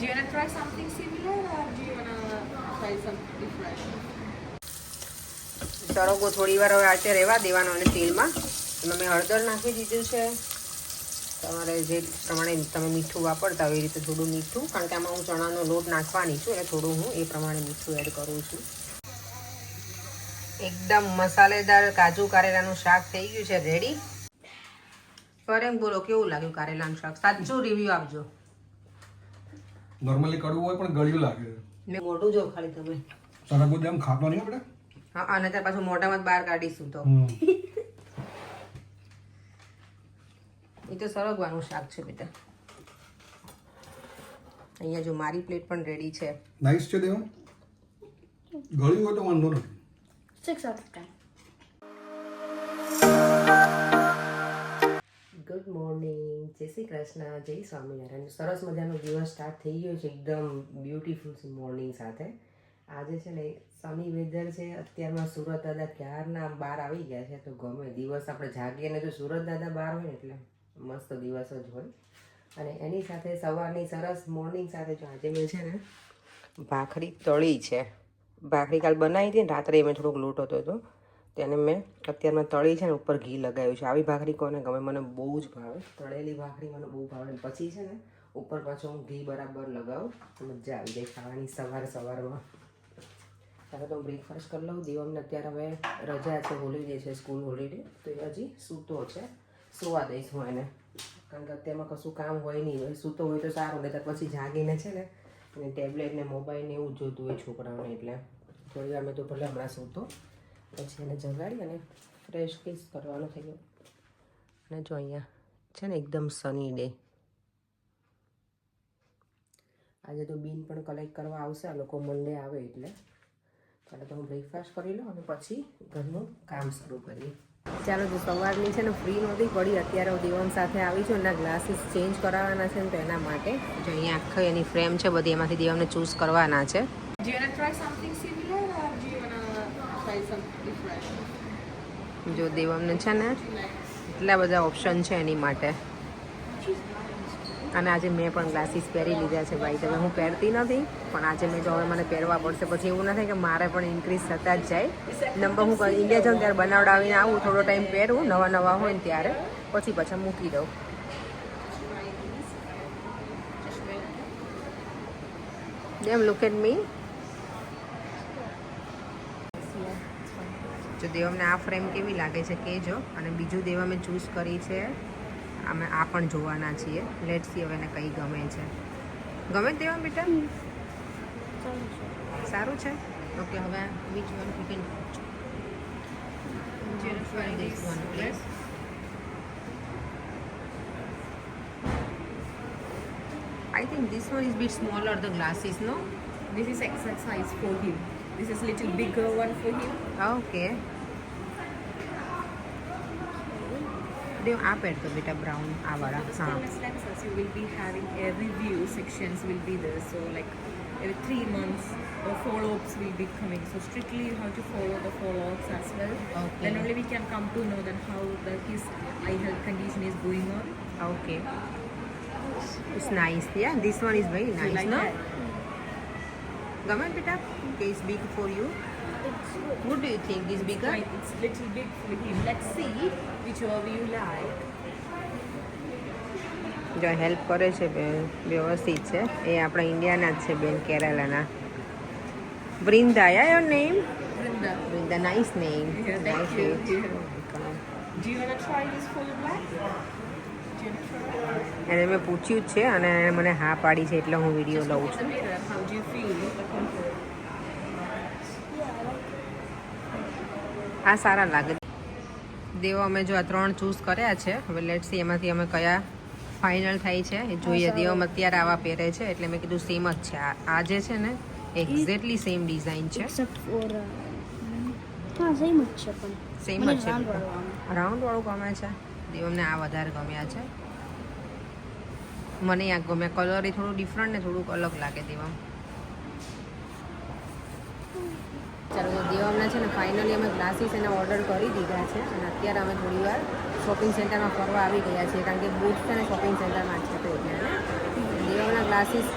Do you want to try something similar or do you want to try something different? સરગવો થોડી વાર હવે આટે રહેવા દેવાનો અને તેલમાં એમાં મેં હળદર નાખી દીધું છે. તમારે જે પ્રમાણે તમે મીઠું વાપરતા હોય એ રીતે થોડું મીઠું, કારણ કે આમાં હું ચણાનો લોટ નાખવાની છું એટલે થોડું હું એ પ્રમાણે મીઠું એડ કરું છું. એકદમ મસાલેદાર કાજુ કારેલાનું શાક થઈ ગયું છે રેડી. ફરેક બોલો કેવું લાગ્યું કારેલાનું શાક? સાચું રિવ્યુ આપજો. નોર્મલી કડવું હોય પણ ગળ્યું લાગે. મેં મોઢું જો ખાલી તમે સરગવો જેમ ખાતો નહીં આપણે. હા, અને ત્યાર પાછું મોઢામાં જ બહાર કાઢીશું તો એ તો સરગવાનું શાક છે બેટા. અહીંયા જો મારી પ્લેટ પણ રેડી છે. નાઈસ છે દેવ. ગળ્યું હોય તો વાંધો નથી. 6 out of 10. ગુડ મોર્નિંગ, જય શ્રી કૃષ્ણ, જય સ્વામિનારાયણ. સરસ મજાનો દિવસ સ્ટાર્ટ થઈ ગયો છે એકદમ બ્યુટીફુલ મોર્નિંગ સાથે. આજે છે ને સની વેધર છે. અત્યારમાં સુરત દાદા ક્યારના બહાર આવી ગયા છે તો ગમે દિવસ આપણે જાગીએ ને જો સુરત દાદા બહાર હોય ને એટલે મસ્ત દિવસ જ હોય. અને એની સાથે સવારની સરસ મોર્નિંગ સાથે જો આજે મેં છે ને ભાખરી તળી છે. ભાખરી કાલ બનાવી હતી ને રાત્રે મેં થોડોક લોટ હતો તો તેને મેં અત્યારમાં તળી છે ને ઉપર ઘી લગાવ્યું છે. આવી ભાખરી કોને ગમે? મને બહુ જ ભાવે. તળેલી ભાખરી મને બહુ ભાવે. પછી છે ને ઉપર પાછું હું ઘી બરાબર લગાવું તો મજા આવી જાય ખાવાની સવારમાં. ત્યારે તો હું બ્રેકફાસ્ટ કરી લઉં. દેવમને અત્યારે હવે રજા છે, હોલિડે છે, સ્કૂલ હોલિડે, તો એ હજી સૂતો છે. સુવા દઈશ હું એને, કારણ કે અત્યારમાં કશું કામ હોય નહીં. હોય સૂતો હોય તો સારું, નહીં તો પછી જાગીને છે ને અને ટેબ્લેટ ને મોબાઈલ ને એવું જોતું હોય છોકરાઓને. એટલે થોડી વાર મેં તો ભલે હમણાં સૂતો, પછી એને જગાડી અને ફ્રેશ ફીસ કરવાનું થઈ ગયું. અને જો અહીંયા છે ને એકદમ સની ડે. આજે તો બીન પણ કલેક્ટ કરવા આવશે આ લોકો મંડે આવે એટલે. ચાલો તો હું બ્રેકફાસ્ટ કરી લઉં અને પછી ઘરનું કામ શરૂ કરીએ. ચાલો તો સવારની છે ને ફ્રી નહોતી પડી. અત્યારે હું દેવમ સાથે આવી છું. એના ગ્લાસીસ ચેન્જ કરાવવાના છે ને તો એના માટે જો અહીંયા આખી એની ફ્રેમ છે બધી, એમાંથી દેવમને ચૂઝ કરવાના છે. Do you want to try something similar or do you want to try something different? જો દેવમને છે ને એટલા બધા ઓપ્શન છે એની માટે. અને આજે મેં પણ ગ્લાસીસ પહેરી લીધા છે ભાઈ. તમે હું પહેરતી નથી પણ આજે મેં જો હવે મને પહેરવા પડશે. પછી એવું ના થાય કે મારે પણ ઇન્ક્રીઝ થતા જ જાય. નંબર હું ઇન્ડિયા જાઉં ત્યારે બનાવડાવીને આવું, થોડો ટાઈમ પહેરવું નવા હોય ને ત્યારે, પછી પાછા મૂકી દઉં. જેમ લુક એટ મી. જો દેવમને આ ફ્રેમ કેવી લાગે છે કહેજો. અને બીજું દેવા મેં ચૂઝ કરી છે, અમે આ પણ જોવાના છીએ. લેટ સી હવે એને કઈ ગમે છે. ગમે દેવા બેટા? સારું છે. ઓકે, હવે which one you can try this one please. I think this one is bit smaller, the glasses, no? This is XL size for him. This is little bigger one for him. Okay. देव आप add कर बेटा brown आ वाला. हाँ, Stainless lenses you will be having a review sections will be there. So like every 3 months the follow-ups will be coming. So strictly you have to follow the follow-ups as well. Okay. Then only we can come to know then how his eye health condition is going on. okay. It's nice. Yeah, this one is very nice, You like no? that? Come on, beta. Okay, it's big for you. What do you think? Is bigger? Right, it's little big for him. Let's see whichever you like. જો help કરે છે બેન, વ્યવસ્થિત છે. એ આપણા ઇન્ડિયાના જ છે બેન, કેરાલાના. Vrinda, yeah your name? Brenda, Vrinda, nice name. Yeah, thank you. Yeah. Do you want to try this full black? Do you want to try? એને મેં પૂછ્યું જ છે અને એણે મને હા પાડી છે એટલે હું વિડીયો Just લઉં look in છું. the mirror. How do you feel? The comfort. આ સારા લાગે. દેવો અમે જો આ 3 ચૂઝ કર્યા છે. હવે લેટ્સ સી એમાંથી અમે કયા ફાઇનલ થાય છે એ જોઈએ. દેવમ અત્યારે આવા પહેરે છે એટલે મેં કીધું સેમ જ છે. આ જે છે ને એક્ઝેક્ટલી સેમ ડિઝાઇન છે. Except for હા સેમ જ છે પણ સેમ મને જ છે. round વાળું આવે. રાઉન્ડ વાળું ગમે છે. દેવમને આ વધારે ગમ્યા છે. મને આ ગમે. કલર એ થોડું ડિફરન્ટ ને થોડુંક અલગ લાગે દેવમ. ચાલો તો દેવમને છે ને ફાઇનલી અમે ગ્લાસીસ એને ઓર્ડર કરી દીધા છે અને અત્યારે અમે થોડી વાર શોપિંગ સેન્ટરમાં ફરવા આવી ગયા છીએ, કારણ કે બુટ છે ને શોપિંગ સેન્ટરમાં છે તો એટલે દેવના ગ્લાસીસ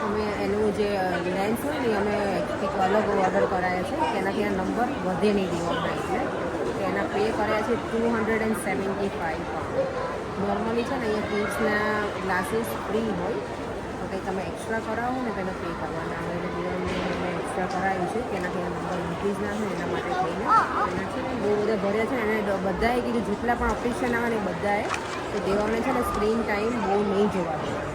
અમે એનું જે લેન્સ હોય ને અમે કંઈક અલગ ઓર્ડર કરાયા છે તેનાથી આ નંબર વધે નહીં દેવાના એટલે તો એના પે કર્યા છે 275 પાઉન્ડ. નોર્મલી છે ને અહીંયા કિડ્સના ગ્લાસીસ ફ્રી હોય તો કંઈ તમે એક્સ્ટ્રા કરાવો ને તેને પે કરવાના હોય એટલે જીવનને અમે એક્સ્ટ્રા કરાવ્યું છે તેનાથી આ નંબર ઇન્ક્રીઝ ના થાય એના માટે થઈને એના છે ને બહુ બધા ભર્યા છે અને બધાએ કીધું જેટલા પણ ઓપરેશન આવે ને બધાએ તો દેવાને છે ને સ્ક્રીન ટાઈમ બહુ નહીં જોવા દેવાનો.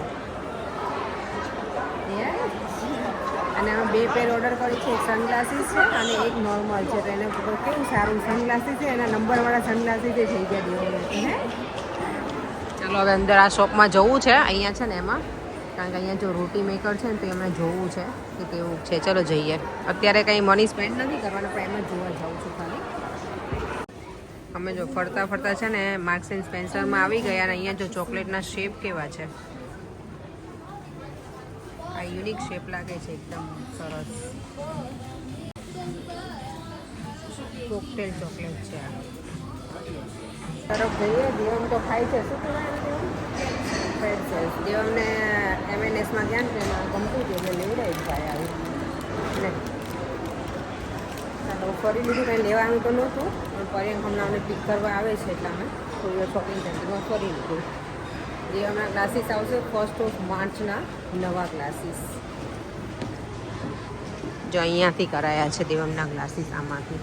અને આમાં 2 પેર ઓર્ડર કરી છે, એક સનગ્લાસીસ છે અને એક નોર્મલ છે. તો એને કેવું સારું સનગ્લાસીસ છે એના નંબરવાળા સનગ્લાસીસ થઈ ગયા દેવાનું હે. ચાલો હવે અંદર આ શોપમાં જવું છે. અહીંયા છે ને એમાં કારણ કે અહીંયા જો રોટી મેકર છે ને તો એમને જોવું છે કે કેવું છે. ચલો જઈએ. અત્યારે કંઈ મની સ્પેન્ડ નથી કરવાના પણ એમ જ જોવા જાઉં છું ખાલી. અમે જો ફરતા ફરતા છે ને માર્ક્સ એન્ડ સ્પેન્સરમાં આવી ગયા અને અહીંયા જો ચોકલેટના શેપ કેવા છે. આ યુનિક શેપ લાગે છે એકદમ સરસ. કોકટેલ ચોકલેટ છે આ. તરફ જઈએ. દેવમ તો ખાય છે. શું કહેવાય દેવમને M&Sમાં ગયા ને એમાં ગમતું હતું એટલે લેવડાવી જાય આવી ને ચાલો ફરી લીધું. કંઈ લેવાનું તો નહોતું પણ પર્યંક હમણાં અમને પિક કરવા આવે છે એટલે અમે થોડી શોપિંગ સેન્ટરમાં ફરી લીધું. દેવમના ક્લાસીસ આવશે 1st ઓફ માર્ચના નવા ક્લાસીસ. જો અહીંયાથી કરાયા છે દેવમના ક્લાસીસ આમાંથી.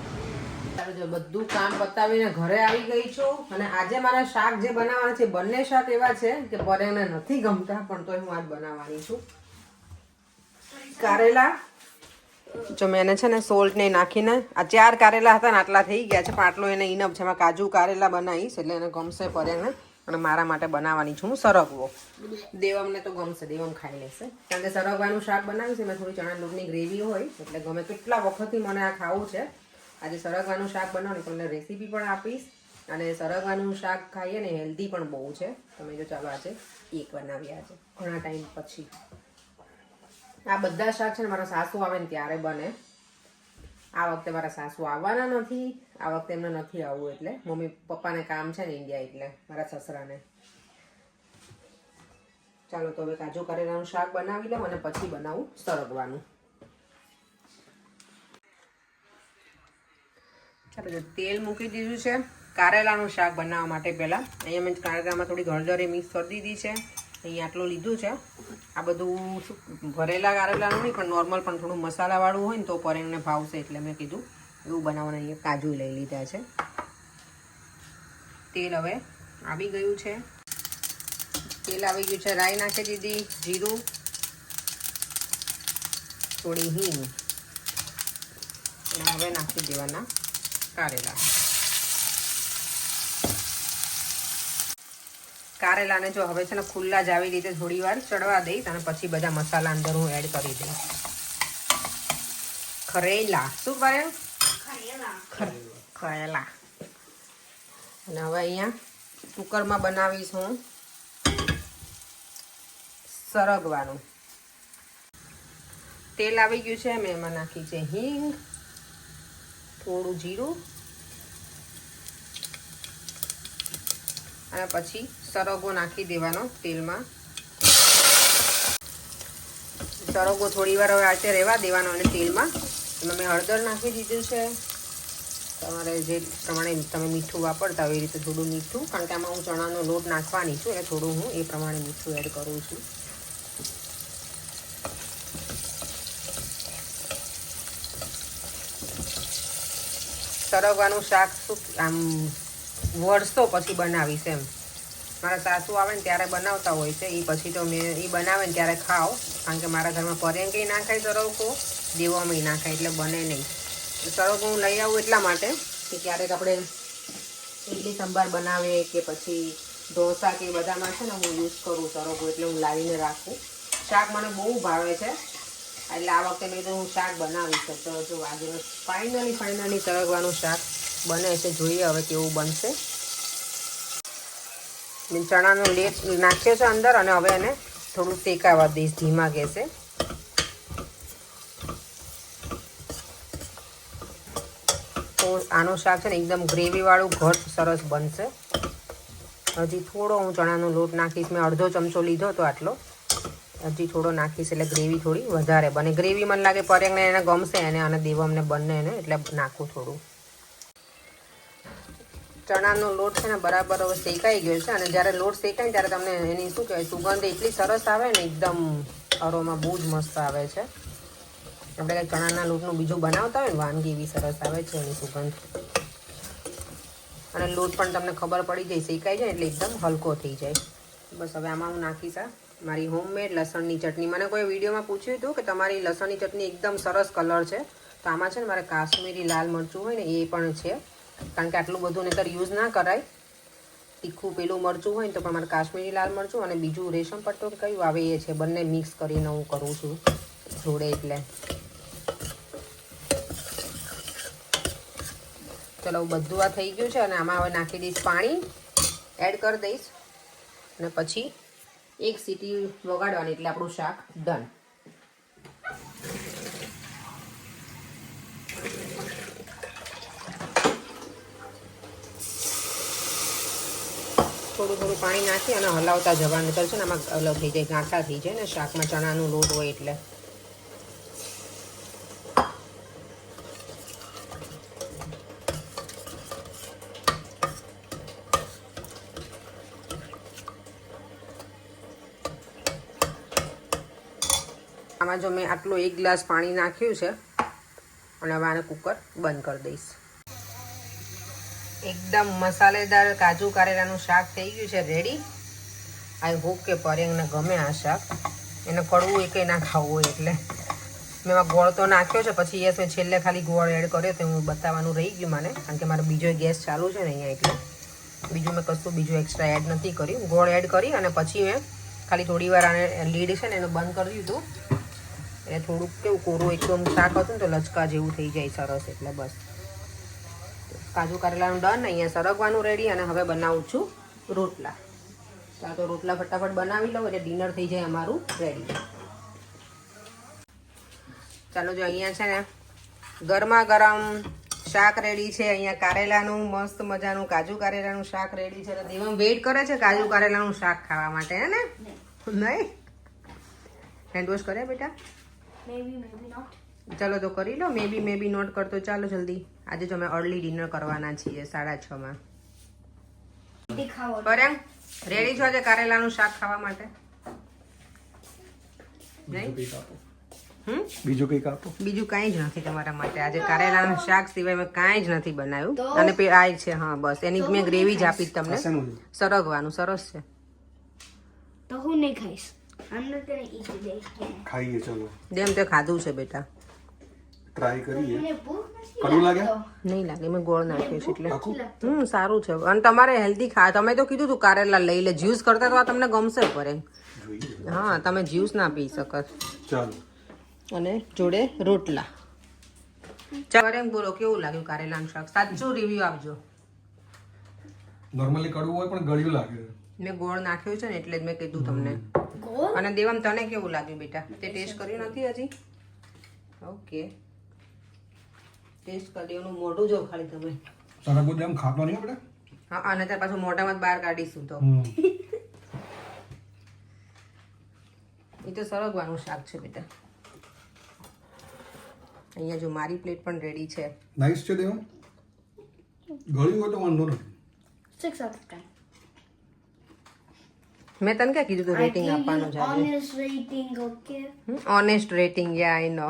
જો બધું કામ પતાવીને ઘરે આવી ગઈ છું અને આજે મારા શાક જે બનાવવાના છે બંને શાક એવા છે કે પર્યંકને નથી ગમતા પણ તોય હું આજ બનાવવાની છું. કારેલા જો મેં એને છે ને સોલ્ટ ને નાખીને આ 4 કારેલા હતા ને આટલા થઈ ગયા છે પણ આટલો એને ઇનફ છે. એમાં કાજુ કારેલા બનાવીશ એટલે એને ગમશે પર્યંકને અને મારા માટે બનાવવાની છું હું સરગવો. દેવમને તો ગમશે, દેવમ ખાઈ લેશે કારણ કે સરગવાનું શાક બનાવીશ એમાં થોડી ચણા લોટની ગ્રેવી હોય એટલે ગમે. કેટલા વખતથી મને આ ખાવું છે. આજે સરગવાનું શાક બનાવવાની તમને રેસીપી પણ આપીશ અને સરગવાનું શાક ખાઈએ ને હેલ્ધી પણ બહુ છે. તમે જો ચાલો આજે એક બનાવ્યા છે ઘણા ટાઈમ પછી. આ બધા શાક છે ને મારા સાસુ આવે ને ત્યારે બને. આ વખતે મારા સાસુ આવવાના નથી. આ વખતે એમને નથી આવવું એટલે મમ્મી પપ્પાને કામ છે ને ઇન્ડિયા એટલે મારા સસરાને. ચાલો તો હવે કાજુ કારેલાનું શાક બનાવી લઉં અને પછી બનાવું સરગવાનું. ચાલો જો તેલ મૂકી દીધું છે કારેલાનું શાક બનાવવા માટે. પહેલાં અહીંયા મેં કારેલામાં થોડી હળદર મિક્સ કરી દીધી છે. અહીંયા આટલું લીધું છે. આ બધું શું ભરેલા કારેલાનું નહીં પણ નોર્મલ પણ થોડું મસાલાવાળું હોય ને તો પર્યંકને ભાવશે એટલે મેં કીધું એવું બનાવવાનું. અહીંયા કાજુ લઈ લીધા છે. તેલ હવે આવી ગયું છે. તેલ આવી ગયું છે. રાઈ નાખી દીધી, જીરું, થોડી હિંગ અને હવે નાખી દેવાના કારેલા. કારેલાને જો હવે છે ને ખુલ્લા જ આવી રીતે થોડી વાર ચડવા દઈશ અને પછી બધા મસાલા અંદર હું એડ કરી દઈશ. ખરેલા શું કરે? ખરેલા. અને હવે અહીંયા કુકરમાં બનાવીશ હું સરગવાનું. તેલ આવી ગયું છે. મેં એમાં નાખી છે હિંગ, થોડું જીરું અને પછી સરગવો નાખી દેવાનો તેલમાં. સરગવો થોડી વાર હવે આટે રહેવા દેવાનો અને તેલમાં. એમાં મેં હળદર નાખી દીધું છે. તમારે જે પ્રમાણે તમે મીઠું વાપરતા હોય એ રીતે થોડું મીઠું, કારણ કે આમાં હું ચણાનો લોટ નાખવાની છું એટલે થોડું હું એ પ્રમાણે મીઠું એડ કરું છું. સરગવાનું શાક શું આમ વર્ષો પછી બનાવીશ એમ. મારા સાસુ આવે ને ત્યારે બનાવતા હોય છે. એ પછી તો મેં એ બનાવે ને ત્યારે ખાઓ, કારણ કે મારા ઘરમાં પર્યંકય ના ખાય સરગવો, દેવામાં ના ખાય એટલે બને નહીં. સરગવો હું લઈ આવું એટલા માટે કે ક્યારેક આપણે ઇડલી સંભાર બનાવે કે પછી ઢોસા કે બધામાં છે ને હું યુઝ કરું સરગવો એટલે હું લાવીને રાખું. શાક મને બહુ ભાવે છે એટલે આ વખતે મેં તો હું શાક બનાવીશ. તો જો આજે ફાઇનલી સરગવાનું શાક બને છે. જોઈએ હવે કેવું બનશે. મેં ચણાનો લેટ નાખ્યો છે અંદર અને હવે એને થોડું શેકાવા દઈશ ધીમા ગેસે. તો આનું શાક છે ને એકદમ ગ્રેવીવાળું ઘટ સરસ બનશે. હજી થોડો હું ચણાનો લોટ નાખીશ. મેં અડધો ચમચો લીધો તો આટલો. હજી થોડો નાખીશ એટલે ગ્રેવી થોડી વધારે બને. ગ્રેવી મને લાગે પરેંગને એને ગમશે અને દેવમને બંનેને એટલે નાખું થોડું. ચણાનો લોટ છે ને બરાબર હવે શેકાઈ ગયો છે અને જ્યારે લોટ શેકાય ને ત્યારે તમને એની શું કહેવાય સુગંધ એટલી સરસ આવે ને એકદમ અરોમાં બહુ જ મસ્ત આવે છે. આપણે કંઈ ચણાના લોટનું બીજું બનાવતા હોય ને વાનગી એવી સરસ આવે છે એની સુગંધ. અને લોટ પણ તમને ખબર પડી જાય શેકાઈ જાય એટલે એકદમ હલકો થઈ જાય. બસ હવે આમાં હું નાખીશ મારી હોમમેડ લસણની ચટણી. મને કોઈ વિડીયોમાં પૂછ્યું હતું કે તમારી લસણની ચટણી એકદમ સરસ કલર છે, તો આમાં છે ને મારે કાશ્મીરી લાલ મરચું હોય ને એ પણ છે, કારણ કે આટલું બધું નહીંતર યુઝ ના કરાય. તીખું પેલું મરચું હોય ને તો પણ મારે કાશ્મીરી લાલ મરચું અને બીજું રેશમ પટ્ટો કયું આવે એ છે, બંને મિક્સ કરીને હું કરું છું જોડે. એટલે ચલો બધું આ થઈ ગયું છે અને આમાં હવે નાખી દઈશ પાણી, એડ કરી દઈશ અને પછી એક સીટી વગાડવાની એટલે આપણું શાક ડન. થોડું થોડું પાણી નાખી અને હલાવતા જવાનું તો છે ને આમાં અલગ થઈ જાય, ગાંઠા થઈ જાય ને શાકમાં ચણાનું લોટ હોય એટલે. આમાં જો મેં આટલો 1 ગ્લાસ પાણી નાખ્યું છે અને હવે આને કુકર બંધ કરી દઈશ. એકદમ મસાલેદાર કાજુ કારેલાનું શાક થઈ ગયું છે રેડી. આઈ હોપ કે પરેંગને ગમે આ શાક. એને કડવું કંઈ ના ખાવું હોય એટલે મેં એમાં ગોળ તો નાખ્યો છે, પછી યસ મેં છેલ્લે ખાલી ગોળ એડ કર્યો તો હું બતાવવાનું રહી ગયું મને, કારણ કે મારો બીજો ગેસ ચાલુ છે ને અહીંયા એટલે બીજું મેં કશું બીજું એક્સ્ટ્રા એડ નથી કર્યું. ગોળ એડ કરી અને પછી મેં ખાલી થોડી વાર આને લીડ છે ને એનું બંધ કરી દીધું. એ થોડુંક કેવું કોરું એકદમ શાક હતું ને તો લચકા જેવું થઈ જાય સરસ. એટલે બસ કાજુ કારેલાનું ડન. અહીંયા સરગવાનું રેડી અને હવે બનાવું છું રોટલા. તો રોટલા ફટાફટ બનાવી લઉં એટલે ડિનર થઈ જાય અમારું રેડી. ચાલો જો અહીંયા છે ને ગરમા ગરમ શાક રેડી છે. અહીંયા કારેલાનું મસ્ત મજાનું કાજુ કારેલાનું શાક રેડી છે. દેવમ વેઇટ કરે છે કાજુ કારેલાનું શાક ખાવા માટે, હે ને? નહીં હેન્ડ વોશ કરે બેટા? maybe not. ચાલો તો કરી લો. મે બી નોટ કરતો. ચાલો જલ્દી. આજે જો અમે અર્લી ડિનર કરવાના છીએ 6:30 પરેંગ રેડી છો આજે કારેલાનું શાક ખાવા માટે? બીજું કંઈક આપો. બીજું કાંઈ જ નથી તમારા માટે આજે. કારેલાનું શાક સિવાય મેં કાંઈ જ નથી બનાવ્યું. અને આ છે હા બસ એની મેં ગ્રેવી જ આપી તમને. સરગવાનું સરસ છે. તો હું નહીં ખાઈશ. I'm not gonna eat today. ખાઈએ ચલો. જેમ તે ખાધું છે બેટા. ટ્રાય કરીએ. કડવું લાગે? નહીં લાગે, મેં ગોળ નાખ્યું છે એટલે સારું છે. અને તમારે હેલ્ધી ખા. તમે તો કીધું તું કારેલા લઈ લે. જ્યુસ કરતા તો આ તમને ગમશે પડે. હા તમે જ્યુસ ના પી શકો. ચાલો. અને જોડે રોટલા. ચાલો બોલો કેવું લાગ્યું કારેલાનું શાક? સાચું રિવ્યુ આપજો. નોર્મલી કડવું હોય પણ ગળ્યું લાગે. મેં ગોળ નાખ્યું છે ને એટલે જ મેં કીધું તમને. અને દેવમ તને કેવું લાગ્યું બેટા? તે ટેસ્ટ કર્યું નથી હજી? ઓકે ટેસ્ટ કરી એનું મોઢું જો ખાલી તમે. તારા બધું એમ ખાતો નહીં આપણે? હા અને ત્યાર પાછું મોઢામાં બહાર કાઢીશું તો. એ તો સરગવાનું શાક છે બેટા. અહીંયા જો મારી પ્લેટ પણ રેડી છે. નાઈસ છે દેવમ. ગળ્યું હોય તો વાંધો નથી. 6 out of 10. મેં તને ક્યાં કીધું તું રેટિંગ આપવાનું છે આજે? Honest rating, okay? Honest rating, yeah I know.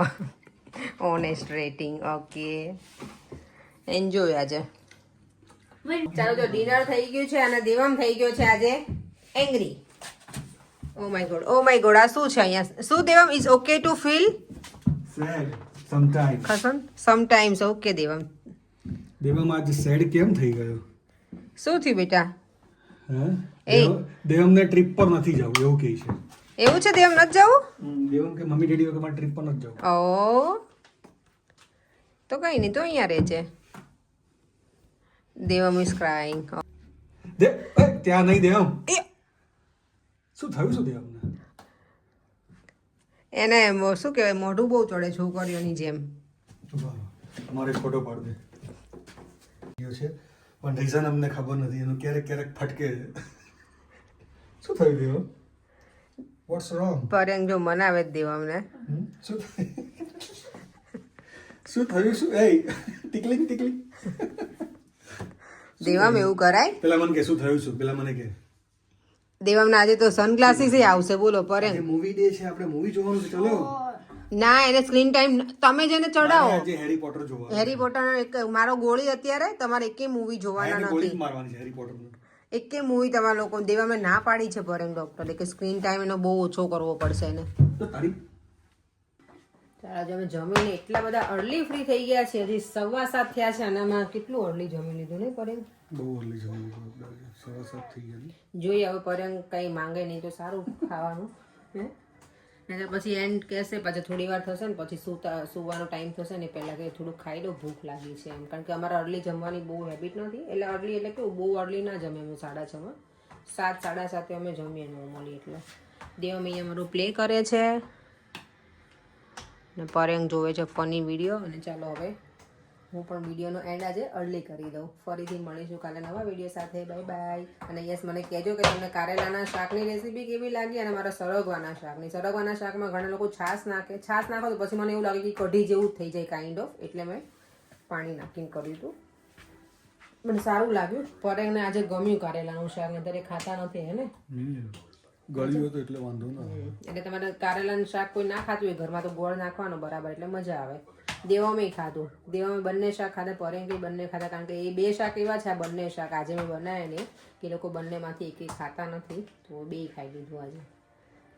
Honest rating, okay. Enjoy આજે. ચાલો જો ડિનર થઈ ગયું છે અને દેવમ થઈ ગયો છે આજે angry. Oh my God, oh my God. આ શું છે અહીંયા? શું Devam? Is okay to feel sad sometimes. ખસન સમટાઈમ્સ. ઓકે દેવમ. દેવમ આજે સેડ કેમ થઈ ગયો? શું થયું બેટા? હે દેવમને ટ્રીપ પર નથી જવું એવું કહે છે. એવું છે દેવમ નથી જવું? દેવમ કે મમ્મી ડેડી વગર મારે ટ્રીપ પર નથી જવું. ઓ તો કઈ નહીં, તો અહીંયા રહે છે. Devam is crying. ત્યાં નહીં દેવમ. શું થયું શું દેવમને? એને શું કહેવાય મોઢું બહુ ચડે છોકરીઓની જેમ. અમારે ફોટો પાડ દે છે પણ રીઝન અમને ખબર નથી એનું. ક્યારેક ક્યારેક ફટકે છે. શું થયું દેવમ? Watts wrong? પરેંગ જો મનાવે જ દેવા અમને. શું શું થયું? શું એ ટિકલિંગ ટિકલિંગ દેવામાં એવું કરાય? પેલા મને કે શું થયું? શું પેલા મને કે દેવામાં આજે તો સનગ્લાસીસ આવશે. બોલો પરેંગ. મૂવી ડે છે, આપણે મૂવી જોવાનું છે. ચલો ના એને સ્ક્રીન ટાઈમ તમે જેને ચડાવો. આજે હેરી પોટર જોવાનું. હેરી પોટર એક મારો ગોળી અત્યારે તમારે એકે મૂવી જોવાના ગોળી નથી. મારવાની છે હેરી પોટરનું. એકે મૂવી તમારા લોકો દેવામાં ના પાડી છે પરેંગ ડોક્ટરે કે સ્ક્રીન ટાઈમ એનો બહુ ઓછો કરવો પડશે એને. તો તારી આજે અમે જમીને એટલા બધા અર્લી ફ્રી થઈ ગયા છે. હજી 7:15 થયા છે અને આમાં કેટલું અર્લી જમી લીધું ને પરેંગ? બહુ અર્લી જવાનું. 7:15 થઈ ગયા. જોઈએ હવે પરેંગ કઈ માંગે નહીં તો સારું ખાવાનું. હે ને પછી એન્ડ કહેશે પાછા થોડી વાર થશે ને પછી સુવાનો ટાઈમ થશે ને પહેલાં કે થોડું ખાઈ લો, ભૂખ લાગી છે એમ. કારણ કે અમારે અર્લી જમવાની બહુ હેબિટ નથી. એટલે અર્લી એટલે કેવું બહુ અર્લી ના જમે અમે 6:30. 7, 7:30 અમે જમીએ નોર્મલી. એટલે દેવ અહીંયા અમારું પ્લે કરે છે ને પરેંગ જોવે છે ફની વિડીયો. અને ચાલો હવે હું પણ વિડીયોનો એન્ડ આજે અર્લી કરી દઉં. ફરીથી મળીશું કાલે નવા વિડીયો સાથે. Bye bye. અને યસ મને કહેજો કે તમને કારેલાના શાકની રેસીપી કેવી લાગી અને મારા સરગવાના શાકની. સરગવાના શાકમાં ઘણા લોકો છાશ નાખે. છાશ નાખો તો પછી મને એવું લાગે કે કઢી જેવું જ થઈ જાય કાઇન્ડ ઓફ. એટલે મેં પાણી નાખીને કર્યું હતું. મને સારું લાગ્યું. પરેંગને આજે ગમ્યું કારેલાનું શાક. અત્યારે ખાતા નથી હે ને? ગળ્યું હતું એટલે વાંધો ના. એટલે તમારે કારેલાનું શાક કોઈ ના ખાતું હોય ઘરમાં તો ગોળ નાખવાનો બરાબર એટલે મજા આવે. દેવામાં ખાધું. દેવામાં બંને શાક ખાધા. પરેંગ બંને ખાધા. કારણ કે એ 2 શાક એવા છે. આ બંને શાક આજે મેં બનાવ્યા નહીં કે લોકો બંનેમાંથી એક ખાતા નથી તો 2 ખાઈ લીધું આજે.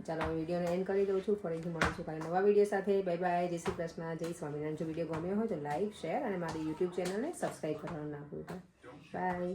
ચાલો હવે વિડીયોને એન્ડ કરી દઉં છું. ફરીથી મળીશું કાલે નવા વિડીયો સાથે. Bye bye. જય શ્રી કૃષ્ણ. જય સ્વામિનારાયણ. જો વિડીયો ગમ્યો હોય તો લાઈક, શેર અને મારી યુટ્યુબ ચેનલને સબસ્ક્રાઈબ કરવાનું ના ભૂલતા. બાય.